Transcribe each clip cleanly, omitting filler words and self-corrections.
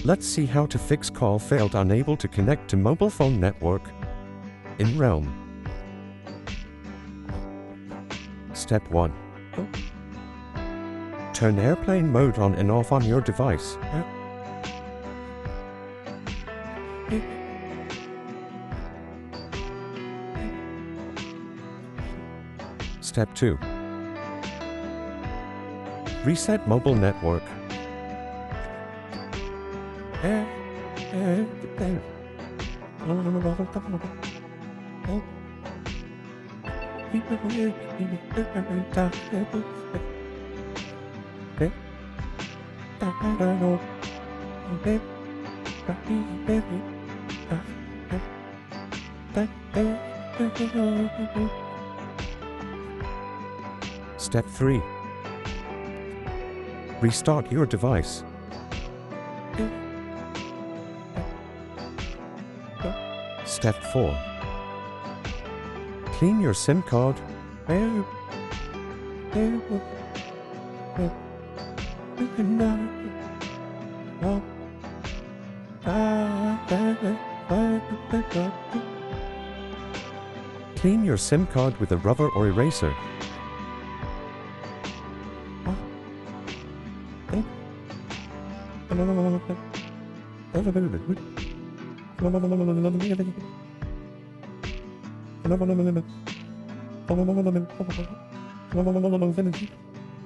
Let's see how to fix call failed unable to connect to mobile phone network in Realm. Step 1. Turn airplane mode on and off on your device. Step 2. Reset mobile network. Step 3. Restart your device. Step 4. Clean your SIM card. Clean your SIM card with a rubber or eraser.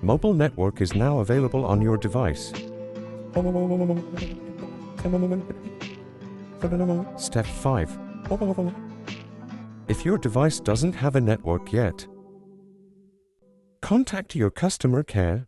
Mobile network is now available on your device. Step 5. If your device doesn't have a network yet, contact your customer care